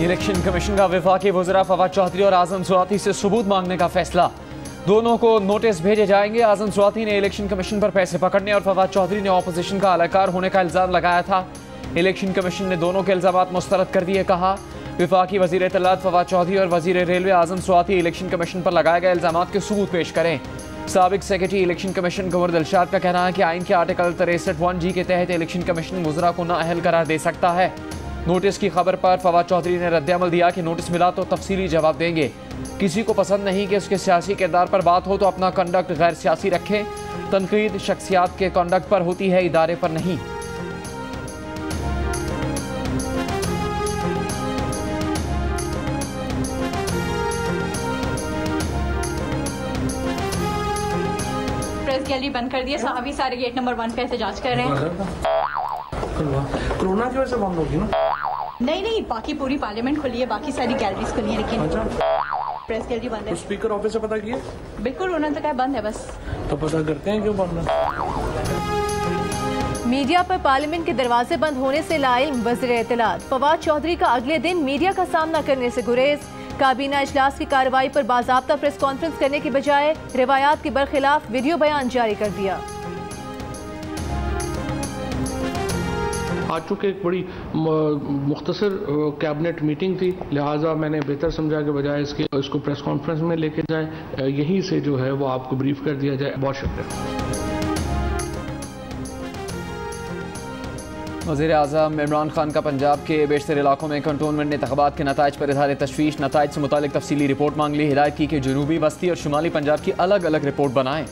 Election commission का वफाकी वज़रा फवाद चौधरी और आज़म स्वाति से सबूत मांगने का फैसला। दोनों को नोटिस भेजे जाएंगे। आज़म स्वाति ने इलेक्शन कमीशन पर पैसे पकड़ने और फवाद चौधरी ने ऑपोजिशन का अलकार होने का इल्ज़ाम लगाया था। इलेक्शन कमीशन ने दोनों के इल्ज़ामात मुस्तरद कर दिए। कहा, वफाकी वज़ीर इत्तलात फवाद चौधरी और वज़ीर रेलवे आज़म स्वाति इलेक्शन कमीशन पर लगाए गए इल्ज़ामात के सबूत पेश करें। साबिक सेक्रेटरी इलेक्शन कमीशन कुंवर दिलशाद का कहना है कि आइन के आर्टिकल 63(1) के तहत इलेक्शन कमीशन वज़रा को नाअहल करार दे सकता है। नोटिस की खबर पर फवाद चौधरी ने रद्द-ए-अमल दिया कि नोटिस मिला तो तफसीली जवाब देंगे। किसी को पसंद नहीं कि उसके सियासी किरदार पर बात हो तो अपना कंडक्ट गैर सियासी रखें। तनकीद शख्सियात के कंडक्ट पर होती है, इदारे पर नहीं। प्रेस गैलरी बंद कर दिया। सहावी सारे गेट नंबर 1 पे एहतजाज कर रहे हैं। कोरोना की वजह से बंद होगी ना? नहीं, बाकी पूरी पार्लियामेंट खुली है, बाकी सारी गैलरीज खुली है, लेकिन प्रेस गैलरी बंद है। तो स्पीकर ऑफिस से पता किया? बिल्कुल, उन्होंने तो कहा बंद है बस। तो पता करते हैं क्यों बंद है। मीडिया पर पार्लियामेंट के दरवाजे बंद होने से लाइल्म वज़ीर इत्तलात फवाद चौधरी का अगले दिन मीडिया का सामना करने से गुरेज। काबीना इजलास की कार्रवाई पर बाज़ाब्ता प्रेस कॉन्फ्रेंस करने के बजाय रिवायात के बरखिलाफ वीडियो बयान जारी कर दिया। आज चूँकि एक बड़ी मुख्तसर कैबिनेट मीटिंग थी, लिहाजा मैंने बेहतर समझा कि बजाय इसको प्रेस कॉन्फ्रेंस में लेके जाए, यहीं से जो है वो आपको ब्रीफ कर दिया जाए। बहुत शुक्रिया। वज़ीर आज़म इमरान खान का पंजाब के बेशतर इलाकों में कंटोनमेंट इंतख़ाबात के नताइज पर इज़हार तशवीश। नताइज से मुतालिक तफसीली रिपोर्ट मांग ली। हिदायत की कि जनूबी वस्ती और शुमाली पंजाब की अलग अलग रिपोर्ट बनाएं।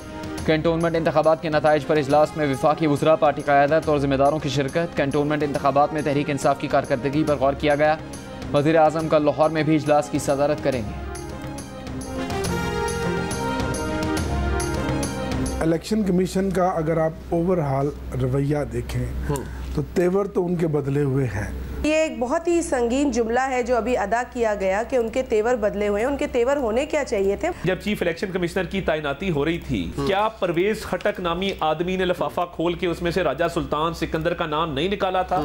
कंटोनमेंट इंतख़ाबात के नताइज पर इजलास में वफाकी वज़रा, पार्टी क़यादत और ज़िम्मेदारों की शिरकत। कंटोनमेंट इंतख़ाबात में तहरीक इंसाफ की कारकर्दगी पर गौर किया गया। वज़ीर आज़म कल लाहौर में भी इजलास की सदारत करेंगे। इलेक्शन कमीशन का अगर आप ओवरऑल रवैया देखें तो तेवर तो उनके बदले हुए हैं। ये एक बहुत ही संगीन जुमला है जो अभी अदा किया गया कि उनके तेवर बदले हुए हैं। उनके तेवर होने क्या चाहिए थे? जब चीफ इलेक्शन कमिश्नर की तैनाती हो रही थी, क्या परवेज खटक नामी आदमी ने लिफाफा खोल के उसमें से राजा सुल्तान सिकंदर का नाम नहीं निकाला था?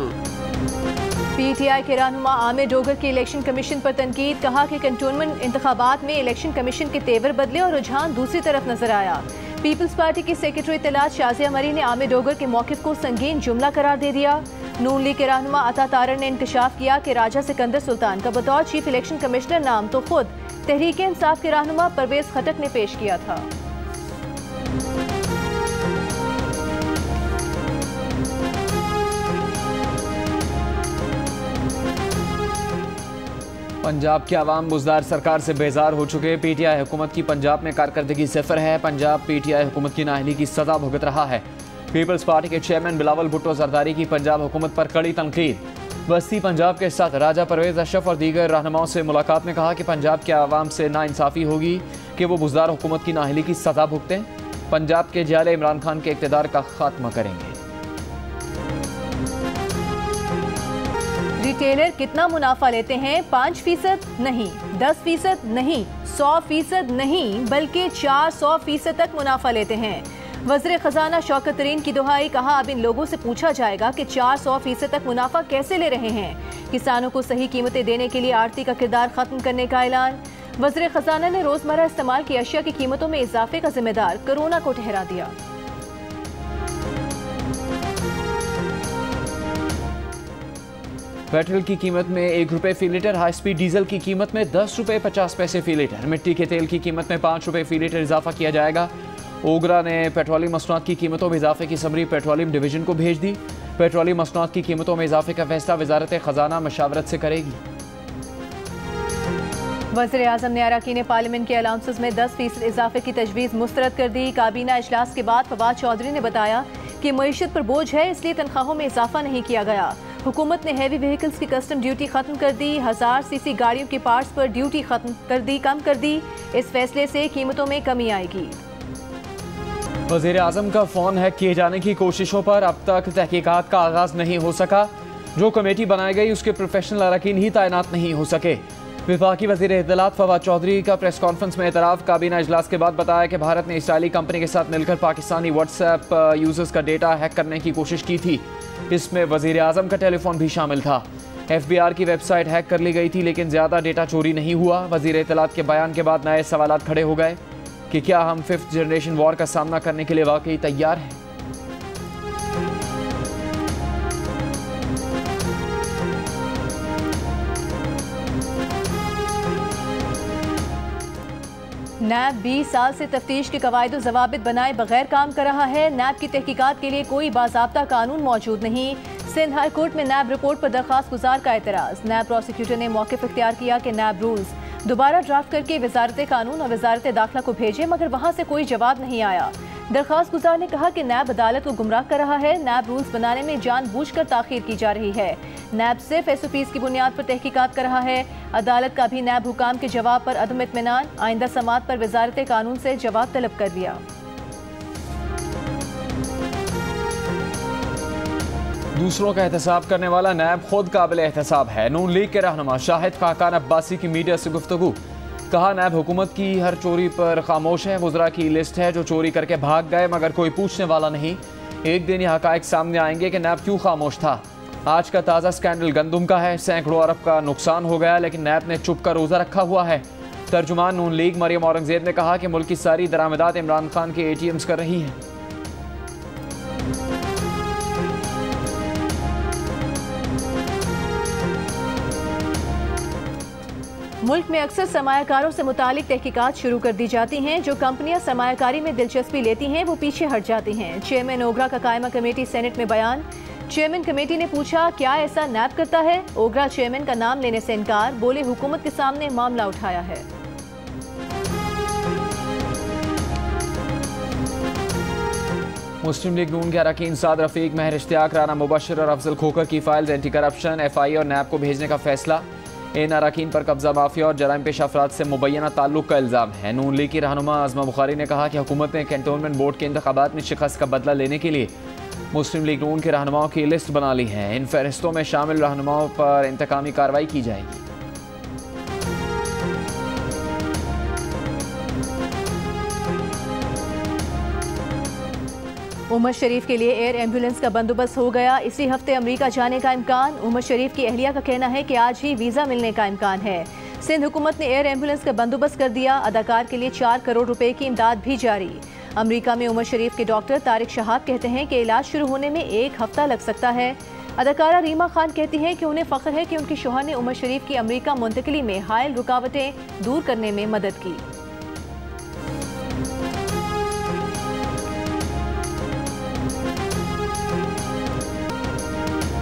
पीटीआई के रहनुमा आमिर डोगर की इलेक्शन कमीशन पर तनकीद। कहा कि कंटोनमेंट इंतखाबात में इलेक्शन कमीशन के तेवर बदले और रुझान दूसरी तरफ नजर आया। पीपल्स पार्टी की सेक्रेटरी इत्तलात शाजिया मरी ने आमिर डोगर के मौक़िफ़ को संगीन जुमला करार दे दिया। नून लीग के रहनुमा अता तारर ने इंकशाफ किया कि राजा सिकंदर सुल्तान का बतौर चीफ इलेक्शन कमिश्नर नाम तो खुद तहरीक इंसाफ के रहनुमा परवेज खटक ने पेश किया था। पंजाब के अवाम बुज़दार सरकार से बेजार हो चुके। पीटीआई हुकूमत की पंजाब में कारकर्दगी सिफर है। पंजाब पीटीआई हुकूमत की नाअहली की सजा भुगत रहा है। पीपल्स पार्टी के चेयरमैन बिलावल भुट्टो जरदारी की पंजाब हुकूमत पर कड़ी तनकीद। वस्ती पंजाब के साथ राजा परवेज अशरफ और दीगर रहनुमाओं से मुलाकात में कहा कि पंजाब के अवाम से नाइंसाफ़ी होगी कि वो बुज़दार हुकूमत की नाअहली की सजा भुगतें। पंजाब के जाले इमरान खान के इक़्तिदार का खात्मा करेंगे। रिटेलर कितना मुनाफा लेते हैं? 5% नहीं, 10% नहीं, 100% नहीं, बल्कि 400% तक मुनाफा लेते हैं। वज़ीर ख़जाना शौकत तरीन की दुहाई। कहा, अब इन लोगों से पूछा जाएगा कि 400% तक मुनाफा कैसे ले रहे हैं। किसानों को सही कीमतें देने के लिए आड़ती का किरदार ख़त्म करने का ऐलान। वज़ीर ख़जाना ने रोज़मर्रा इस्तेमाल की अशिया की कीमतों में इजाफे का जिम्मेदार कोरोना को ठहरा दिया। पेट्रोल की कीमत में 1 रुपये फ़ी लीटर, हाई स्पीड डीजल की कीमत में 10 रुपये 50 पैसे फ़ी लीटर, मिट्टी के तेल की कीमत में 5 रुपये फ़ी लीटर इजाफा किया जाएगा। ओगरा ने पेट्रोलियम मसनूआत की कीमतों में इजाफे की समरी पेट्रोलियम डिवीजन को भेज दी। पेट्रोलियम मसनूआत की कीमतों में इजाफे का फैसला वजारत ख़जाना मशावरत से करेगी। वज़ीर आज़म ने अराकीन पार्लियामेंट के अलाउंसेस में 10% इजाफे की तजवीज़ मुस्तरद कर दी। काबीना इजलास के बाद फवाद चौधरी ने बताया कि मईशत पर बोझ है, इसलिए तनख्वाहों में इजाफा नहीं किया गया। हुकूमत ने हैवी व्हीकल्स की कस्टम ड्यूटी खत्म कर दी। 1000 सीसी गाड़ियों के पार्ट्स पर ड्यूटी कम कर दी। इस फैसले से कीमतों में कमी आएगी। वज़ीर आज़म का फ़ोन हैक किए जाने की कोशिशों पर अब तक तहकीकात का आगाज़ नहीं हो सका। जो कमेटी बनाई गई उसके प्रोफेशनल अरकान ही तैनात नहीं हो सके। वफाकी वज़ीर इत्तलात फवाद चौधरी का प्रेस कॉन्फ्रेंस में एतराफ़। काबीना इजलास के बाद बताया कि भारत ने इसराइली कंपनी के साथ मिलकर पाकिस्तानी व्हाट्सएप यूजर्स का डेटा हैक करने की कोशिश की थी। इसमें वज़ीर आज़म का टेलीफोन भी शामिल था। FBR की वेबसाइट हैक कर ली गई थी, लेकिन ज़्यादा डेटा चोरी नहीं हुआ। वज़ीर इत्तलात के बयान के बाद नए सवालात खड़े हो गए कि क्या हम 5th जनरेशन वॉर का सामना करने के लिए वाकई तैयार हैं। नैब 20 साल से तफ्तीश के कवायद ज़वाबित बनाए बगैर काम कर रहा है। नैब की तहकीकात के लिए कोई बाज़ाब्ता कानून मौजूद नहीं। सिंध हाई कोर्ट में नैब रिपोर्ट पर दरखास्त गुजार का एतराज़। नैब प्रोसिक्यूटर ने मौक़िफ़ इख्तियार किया कि नैब रूल्स दोबारा ड्राफ्ट करके वजारत कानून और वजारत दाखिला को भेजे, मगर वहाँ से कोई जवाब नहीं आया। दरखास्त गुजार ने कहा कि नैब अदालत को गुमराह कर रहा है। नैब रूल्स बनाने में जानबूझकर ताख़ीर की जा रही है। नैब सिर्फ SOPs की बुनियाद पर तहकीकात कर रहा है। अदालत का भी नैब हुकाम के जवाब पर अदम इत्मीनान। आइंदा समात पर वजारत कानून से जवाब तलब कर दिया। दूसरों का एहतसाब करने वाला नैब खुद काबिल एहतसाब है। नून लीग के रहनुमा शाहिद खाकान अब्बासी की मीडिया से गुफ्तगू। कहा, नैब हुकूमत की हर चोरी पर खामोश है। वज़रा की लिस्ट है जो चोरी करके भाग गए, मगर कोई पूछने वाला नहीं। एक दिन ये हकायक सामने आएंगे कि नैब क्यों खामोश था। आज का ताज़ा स्कैंडल गंदुम का है। सैकड़ों अरब का नुकसान हो गया, लेकिन नैब ने चुप का रोज़ा रखा हुआ है। तर्जुमान नून लीग मरियम औरंगजेब ने कहा कि मुल्क की सारी दरामदात इमरान खान के ATMs कर रही हैं। मुल्क में अक्सर सरमायाकारों से मुतालिक तहकीकात शुरू कर दी जाती हैं। जो कंपनियां सरमायाकारी में दिलचस्पी लेती हैं वो पीछे हट जाती हैं। चेयरमैन ओगरा का कायमा कमेटी सेनेट में बयान। चेयरमैन कमेटी ने पूछा, क्या ऐसा नैब करता है? ओगरा चेयरमैन का नाम लेने से इनकार। बोले, हुकूमत के सामने मामला उठाया है। मुस्लिम लीग नून के अरकान साद रफीक, महर इश्तियाक, राना मुबशर और अफजल खोखर की फाइल्स एंटी करप्शन FI और नैब को भेजने का फैसला। इन अरकान पर कब्जा माफिया और जराइम पेश अफराद से मुबैना ताल्लुक का इल्ज़ाम है। नून लीग की रहनुमा आज़मा बुखारी ने कहा कि हुकूमत ने कैंटोनमेंट बोर्ड के इंतखाबात में शिकस्त का बदला लेने के लिए मुस्लिम लीग नून के रहनुमाओं की लिस्ट बना ली है। इन फहरिस्तों में शामिल रहनुमाओं पर इंतकामी कार्रवाई की जाएगी। उमर शरीफ के लिए एयर एम्बुलेंस का बंदोबस्त हो गया। इसी हफ्ते अमेरिका जाने का इम्कान। उमर शरीफ की अहलिया का कहना है कि आज ही वीज़ा मिलने का इम्कान है। सिंध हुकूमत ने एयर एम्बुलेंस का बंदोबस्त कर दिया। अदाकार के लिए 4 करोड़ रुपए की इमदाद भी जारी। अमेरिका में उमर शरीफ के डॉक्टर तारिक शहाब कहते हैं कि इलाज शुरू होने में 1 हफ्ता लग सकता है। अदाकारा रीमा खान कहती हैं कि उन्हें फ़ख्र है कि उनके शौहर ने उमर शरीफ की अमेरिका मुंतकली में हायल रुकावटें दूर करने में मदद की।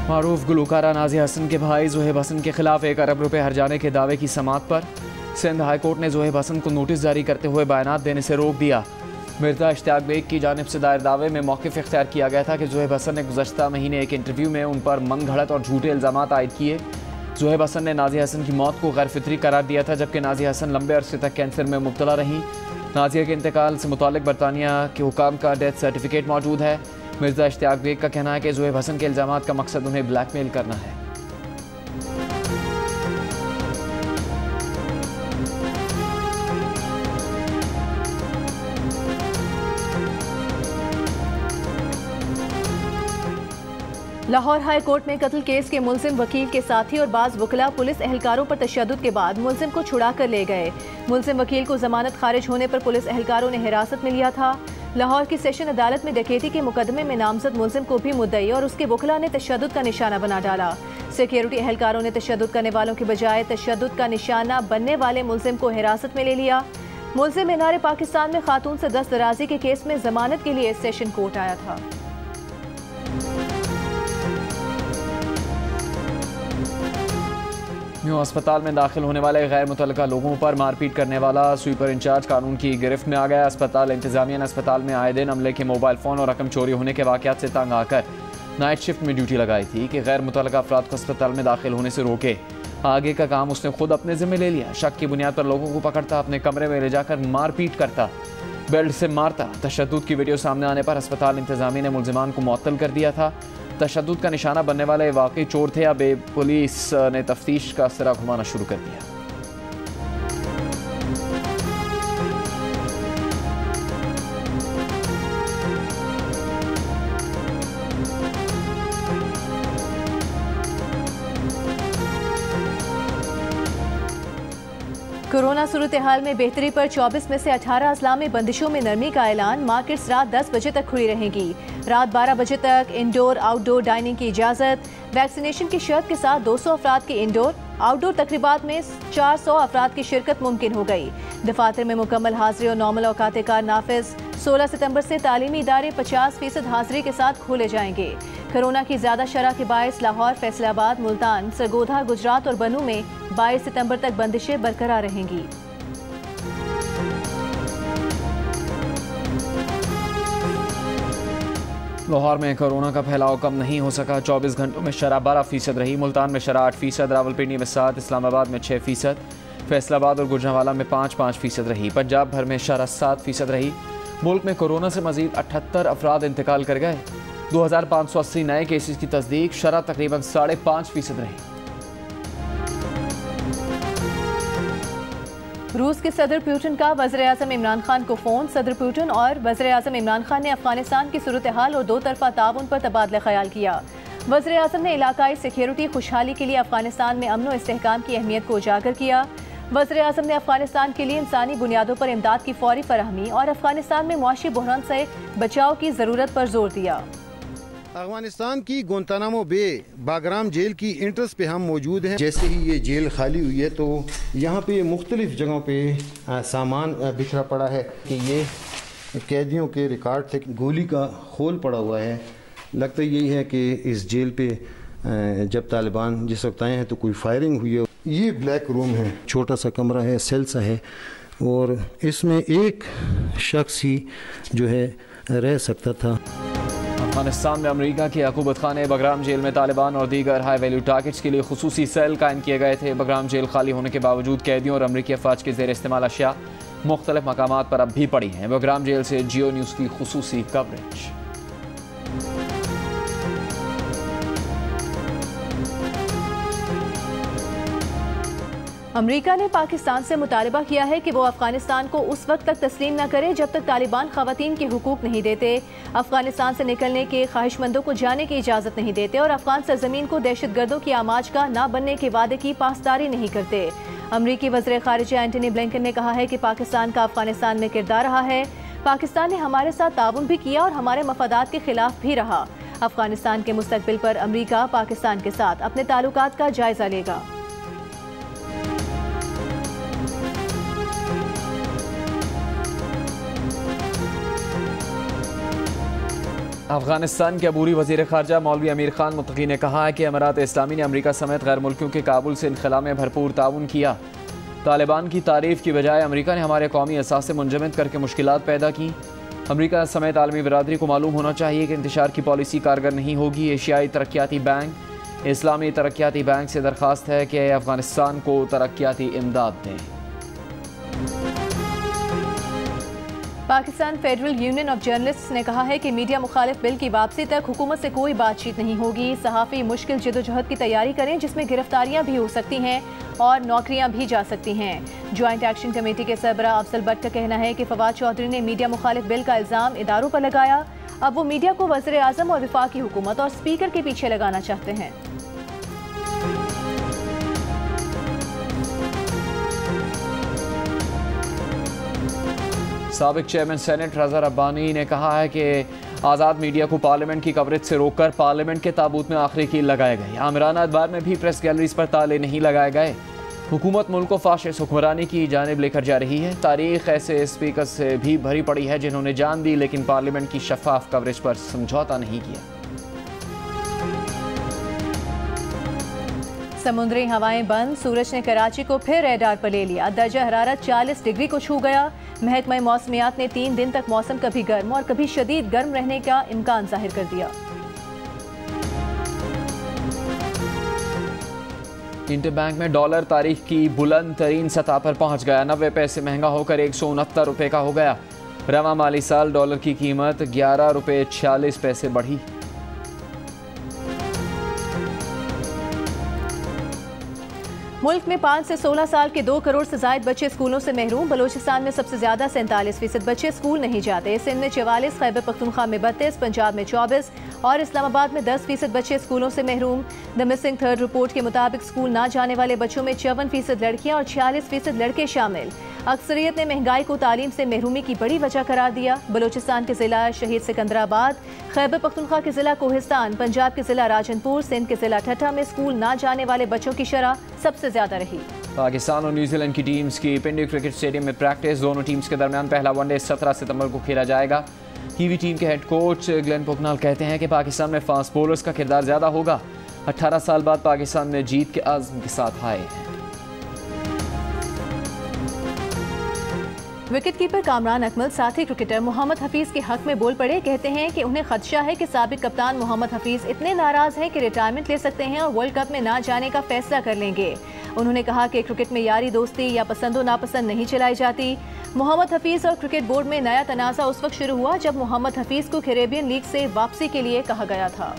मारूफ गुलकारा नाज़िया हसन के भाई ज़ोहेब हसन के खिलाफ 1 अरब रुपए हर्जाने के दावे की समाअत पर सिंध हाई कोर्ट ने ज़ोहेब हसन को नोटिस जारी करते हुए बयानात देने से रोक दिया। मिर्ज़ा इश्तियाक बेग की जानिब से दायर दावे में मौक़िफ़ इख्तियार किया गया था कि ज़ोहेब हसन ने गुज़श्ता महीने एक इंटरव्यू में उन पर मन घड़त और झूठे इल्ज़ामात आयद किए। ज़ोहेब हसन ने नाज़िया हसन की मौत को गैर फितरी करार दिया था, जबकि नाज़िया हसन लंबे अरसे तक कैंसर में मुब्तला रही। नाज़िया के इंतकाल से मुतालिक बरतानिया के हुकाम का डेथ सर्टिफिकेट मौजूद है। मिर्ज़ा इश्तियाक बेग का कहना है कि ज़ोहेब हसन के इल्ज़ामात का मकसद उन्हें ब्लैकमेल करना है। लाहौर हाई कोर्ट में कत्ल केस के मुलजिम वकील के साथी और बाज़ वकला पुलिस एहलकारों पर तशद्दुद के बाद मुलजिम को छुड़ा कर ले गए। मुलजिम वकील को जमानत खारिज होने पर पुलिस एहलकारों ने हिरासत में लिया था। लाहौर की सेशन अदालत में डकैती के मुकदमे में नामजद मुलजिम को भी मुद्दई और उसके वकला ने तशद्दुद का निशाना बना डाला। सिक्योरिटी एहलकारों ने तशद्दुद करने वालों के बजाय तशद्दुद का निशाना बनने वाले मुलजिम को हिरासत में ले लिया। मुलजिम मीनार पाकिस्तान में खातून से दस्तदराजी के केस में जमानत के लिए सेशन कोर्ट आया था। न्यू अस्पताल में दाखिल होने वाले गैर मुतल्लका लोगों पर मारपीट करने वाला स्वीपर इंचार्ज कानून की गिरफ्त में आ गया। अस्पताल इंतजामिया ने अस्पताल में आए दिन अमले के मोबाइल फ़ोन और रकम चोरी होने के वाक़यात से तंग आकर नाइट शिफ्ट में ड्यूटी लगाई थी कि गैर मुतल्लका अफराद को अस्पताल में दाखिल होने से रोके। आगे का काम उसने खुद अपने ज़िम्मे ले लिया। शक की बुनियाद पर लोगों को पकड़ता, अपने कमरे में ले जाकर मारपीट करता, बेल्ट से मारता। तशद्दुद की वीडियो सामने आने पर अस्पताल इंतजामिया ने मुलजिमान को मुअत्तल कर दिया था। तशद्दुद का निशाना बनने वाले वाकई चोर थे। अब पुलिस ने तफ्तीश का सिरा घुमाना शुरू कर दिया। कोरोना सूरत हाल में बेहतरी पर 24 में से 18 अजला में बंदिशों में नरमी का ऐलान। मार्केट्स रात 10 बजे तक खुली रहेंगी। रात 12 बजे तक इंडोर आउटडोर डाइनिंग की इजाज़त। वैक्सीनेशन की शर्त के साथ 200 अफराद की इंडोर आउटडोर तकरीबात में 400 अफराद की शिरकत मुमकिन हो गई। दफातर में मुकम्मल हाजिरी और नॉर्मल औकात कार नाफिज। 16 सितंबर से तालीमी इदारे 50% हाजिरी के साथ खोले जाएंगे। कोरोना की ज्यादा शरह के बायस लाहौर, फैसलाबाद, मुल्तान, सरगोधा, गुजरात और बनू में 22 सितंबर तक बंदिशें बरकरार रहेंगी। लाहौर में कोरोना का फैलाव कम नहीं हो सका। 24 घंटों में शरह 12% रही। मुल्तान में शरह 8%, रावलपिंडी में 7%, इस्लामाबाद में 6%, फैसलाबाद और गुजरांवाला में 5% रही। पंजाब भर में शरह 7% रही। मुल्क में कोरोना से मजीद 78 अफराद इंतकाल कर गए। 2580 नए केसेस की तस्दीक। शरह तकरीबन 5.5% रही। रूस के सदर पुतिन का वज़ीर-ए-आज़म इमरान खान को फ़ोन। सदर पुतिन और वज़ीर-ए-आज़म इमरान खान ने अफगानिस्तान की सूरत हाल और 2 तरफ़ा ताउन पर तबादला ख्याल किया। वज़ीर-ए-आज़म ने इलाकाई सिक्योरिटी खुशहाली के लिए अफगानिस्तान में अमन और इस्तेहकाम की अहमियत को उजागर किया। वज़ीर-ए-आज़म ने अफगानिस्तान के लिए इंसानी बुनियादों पर इमदाद की फौरी फराहमी और अफगानिस्तान में मुआशी बहरान से बचाव की ज़रूरत पर जोर दिया। अफगानिस्तान की गुंतानामो बे बागराम जेल की इंट्रेंस पे हम मौजूद हैं। जैसे ही ये जेल खाली हुई है तो यहाँ पे मुख्तलिफ जगहों पे सामान बिखरा पड़ा है कि ये कैदियों के रिकॉर्ड थे। गोली का खोल पड़ा हुआ है। लगता यही है कि इस जेल पे जब तालिबान जिस वक्त आए हैं तो कोई फायरिंग हुई है। ये ब्लैक रूम है, छोटा सा कमरा है, सेल सा है और इसमें एक शख्स ही जो है रह सकता था। अफगानिस्तान में अमेरिका के अकूबत खाने बगराम जेल में तालिबान और दीगर हाई वैल्यू टारगेट्स के लिए खुसूसी सेल कायम किए गए थे। बगराम जेल खाली होने के बावजूद कैदियों और अमरीकी अफवाज के जेर इस्तेमाल अशिया मुख्तलिफ मकामात पर अब भी पड़ी हैं। बगराम जेल से जियो न्यूज़ की खुसूसी कवरेज। अमेरिका ने पाकिस्तान से मुतालबा किया है कि वो अफगानिस्तान को उस वक्त तक तस्लीम न करे जब तक तालिबान खवातीन के हुकूक नहीं देते, अफगानिस्तान से निकलने के ख्वाहिशमंदों को जाने की इजाज़त नहीं देते और अफगान सरजमीन को दहशतगर्दों की आमाज का न बनने के वादे की पासदारी नहीं करते। अमरीकी वज़ीर ख़ारिजा एंटनी ब्लिंकन ने कहा है कि पाकिस्तान का अफगानिस्तान में किरदार रहा है। पाकिस्तान ने हमारे साथ ताउन भी किया और हमारे मफादात के खिलाफ भी रहा। अफगानिस्तान के मुस्तकबिल पर अमरीका पाकिस्तान के साथ अपने ताल्लुकात का जायजा लेगा। अफगानिस्तान के अबूरी वज़ीर ख़ारजा मौलवी अमीर खान मुत्तकी ने कहा है कि अमीरात इस्लामी ने अमरीका समेत गैर मुल्कियों के काबुल से इनखला में भरपूर ताउन किया। तालिबान की तारीफ की बजाय अमरीका ने हमारे कौमी असास से मुंजमद करके मुश्किलात पैदा की। अमरीका समेत आलमी बिरादरी को मालूम होना चाहिए कि इंतशार की पॉलिसी कारगर नहीं होगी। एशियाई तरक्याती बैंक, इस्लामी तरक्याती बैंक से दरख्वास्त है कि अफगानिस्तान को तरक्याती इमदाद दें। Pakistan federal union of journalists ने कहा है कि मीडिया मुखालिफ बिल की वापसी तक हुकूमत से कोई बातचीत नहीं होगी। सहाफ़ी मुश्किल जदोजहद की तैयारी करें जिसमें गिरफ्तारियां भी हो सकती हैं और नौकरियां भी जा सकती हैं। ज्वाइंट एक्शन कमेटी के सरबराह अफजल भट्ट का कहना है कि फवाद चौधरी ने मीडिया मुखालिफ बिल का इल्ज़ाम इदारों पर लगाया। अब वो मीडिया को वज़ीर आज़म और वफाकी हुकूमत और स्पीकर के पीछे लगाना चाहते हैं। साबिक चेयरमैन सेनेट रज़ा रब्बानी ने कहा है कि आज़ाद मीडिया को पार्लियामेंट की कवरेज से रोककर पार्लियामेंट के ताबूत में आखिरी कील लगाए गए। आमिराना अदबार में भी प्रेस गैलरीज पर ताले नहीं लगाए गए। हुकूमत मुल्क को फाशिस्ट हुक्मरानी की जानिब लेकर जा रही है। तारीख ऐसे स्पीकर से भी भरी पड़ी है जिन्होंने जान दी लेकिन पार्लियामेंट की शफाफ कवरेज पर समझौता नहीं किया। समुद्री हवाएं बंद, सूरज ने कराची को फिर रेडार पर ले लिया। दर्जा हरारत 40 डिग्री को छू गया। महकमा मौसमियात ने 3 दिन तक मौसम कभी गर्म और कभी शदीद गर्म रहने का इम्कान जाहिर कर दिया। इंटरबैंक में डॉलर तारीख की बुलंद तरीन सतह पर पहुंच गया। 90 पैसे महंगा होकर 169 रुपये का हो गया। रवा माली साल डॉलर की कीमत 11 रुपये 46 पैसे बढ़ी। मुल्क में 5 से 16 साल के 2 करोड़ से ज्यादा बच्चे स्कूलों से महरूम। बलोचिस्तान में सबसे ज्यादा 47% बच्चे स्कूल नहीं जाते। सिंध में 44, खैबर पख्तूनख्वा में 32, पंजाब में 24 और इस्लामाबाद में 10% बच्चे स्कूलों से महरूम। द मिसिंग थर्ड रिपोर्ट के मुताबिक स्कूल ना जाने वाले बच्चों में 54% लड़कियां और 46% लड़के शामिल। अक्सरियत ने महंगाई को तालीम से महरूमी की बड़ी वजह करार दिया। बलूचिस्तान के जिला शहीद सिकंदराबाद, खैबर पख्तूनख्वा के जिला कोहिस्तान, पंजाब के जिला राजनपुर, सिंध के जिला ठट्टा में स्कूल ना जाने वाले बच्चों की शरह सबसे ज्यादा रही। पाकिस्तान और न्यूजीलैंड की टीम्स की पिंडी क्रिकेट स्टेडियम में प्रैक्टिस। दोनों टीम्स के दरमियान पहला वनडे 17 सितंबर को खेला जाएगा। कीवी टीम के हेड कोच ग्लेन पोकनाल कहते हैं कि पाकिस्तान में फास्ट बॉलर्स का किरदार ज्यादा होगा। 18 साल बाद पाकिस्तान में जीत के आज़म के साथ आए हैं। विकेटकीपर कामरान अकमल साथी क्रिकेटर मोहम्मद हफीज के हक में बोल पड़े। कहते हैं कि उन्हें खदशा है कि साबिक कप्तान मोहम्मद हफीज इतने नाराज हैं कि रिटायरमेंट ले सकते हैं और वर्ल्ड कप में ना जाने का फैसला कर लेंगे। उन्होंने कहा कि क्रिकेट में यारी दोस्ती या पसंदो नापसंद नहीं चलाई जाती। मोहम्मद हफीज और क्रिकेट बोर्ड में नया तनाज़ा उस वक्त शुरू हुआ जब मोहम्मद हफीज को कैरेबियन लीग से वापसी के लिए कहा गया था।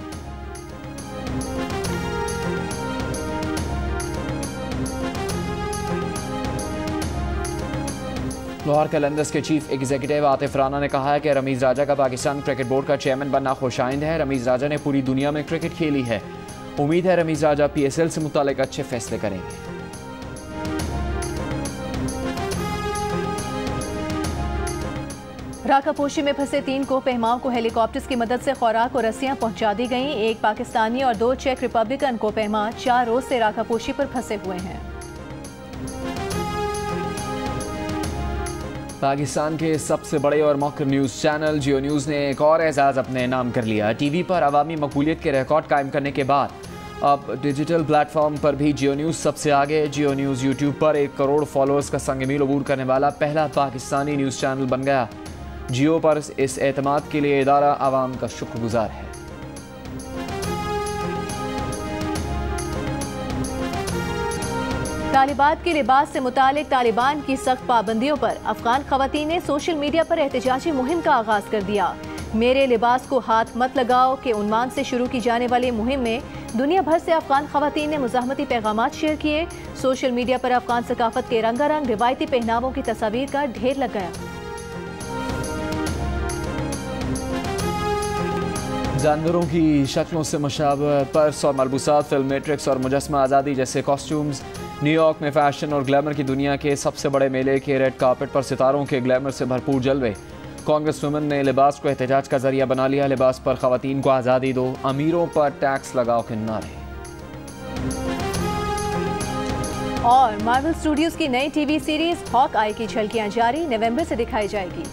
लाहौर कैलेंडर्स के चीफ एग्जीक्यूटिव आतिफ राना ने कहा है कि रमीज़ राजा का पाकिस्तान क्रिकेट बोर्ड का चेयरमैन बनना खुशाइंद है। रमीज़ राजा ने पूरी दुनिया में क्रिकेट खेली है। उम्मीद है रमीज़ राजा PSL से मुतालिक अच्छे फैसले करेंगे। राकापोशी में फंसे 3 को पहमाओं को हेलीकॉप्टर्स की मदद से खुराक और रस्सियां पहुंचा दी गईं। एक पाकिस्तानी और 2 चेक रिपब्लिकन को पहमा 4 रोज से राकापोशी पर फंसे हुए हैं। पाकिस्तान के सबसे बड़े और मौखर न्यूज़ चैनल जियो न्यूज़ ने एक और एजाज़ अपने नाम कर लिया। टीवी पर अवामी मकबूलियत के रिकॉर्ड कायम करने के बाद अब डिजिटल प्लेटफॉर्म पर भी जियो न्यूज़ सबसे आगे। जियो न्यूज़ यूट्यूब पर 1 करोड़ फॉलोअर्स का संग मील अबूर करने वाला पहला पाकिस्तानी न्यूज़ चैनल बन गया। जियो पर इस एतमाद के लिए इदारा आवाम का शुक्रगुजार है। तालिबात के लिबास से मुतालिक तालिबान की सख्त पाबंदियों पर अफगान खवातीन ने सोशल मीडिया पर एहतजाजी मुहिम का आगाज कर दिया। मेरे लिबास को हाथ मत लगाओ के उन्वान से शुरू की जाने वाली मुहिम में दुनिया भर से अफगान खवातीन ने मुज़ाहमती पैगामात शेयर किए। सोशल मीडिया पर अफगान सकाफत के रंगारंग रिवायती पहनावों की तस्वीर का ढेर लग गया। जानवरों की शक्लों से मुशाबहत, पर्स और मलबूसात, फिल्म मैट्रिक्स और मुजस्मा आज़ादी जैसे कॉस्ट्यूम्स। न्यूयॉर्क में फैशन और ग्लैमर की दुनिया के सबसे बड़े मेले के रेड कार्पेट पर सितारों के ग्लैमर से भरपूर जलवे। कांग्रेस वुमेन ने लिबास को एहतजाज का जरिया बना लिया। लिबास पर खवातीन को आज़ादी दो, अमीरों पर टैक्स लगाओ के नारे। और मार्वल स्टूडियोज की नई टीवी सीरीज हॉक आई की झलकियां जारी, नवंबर से दिखाई जाएगी।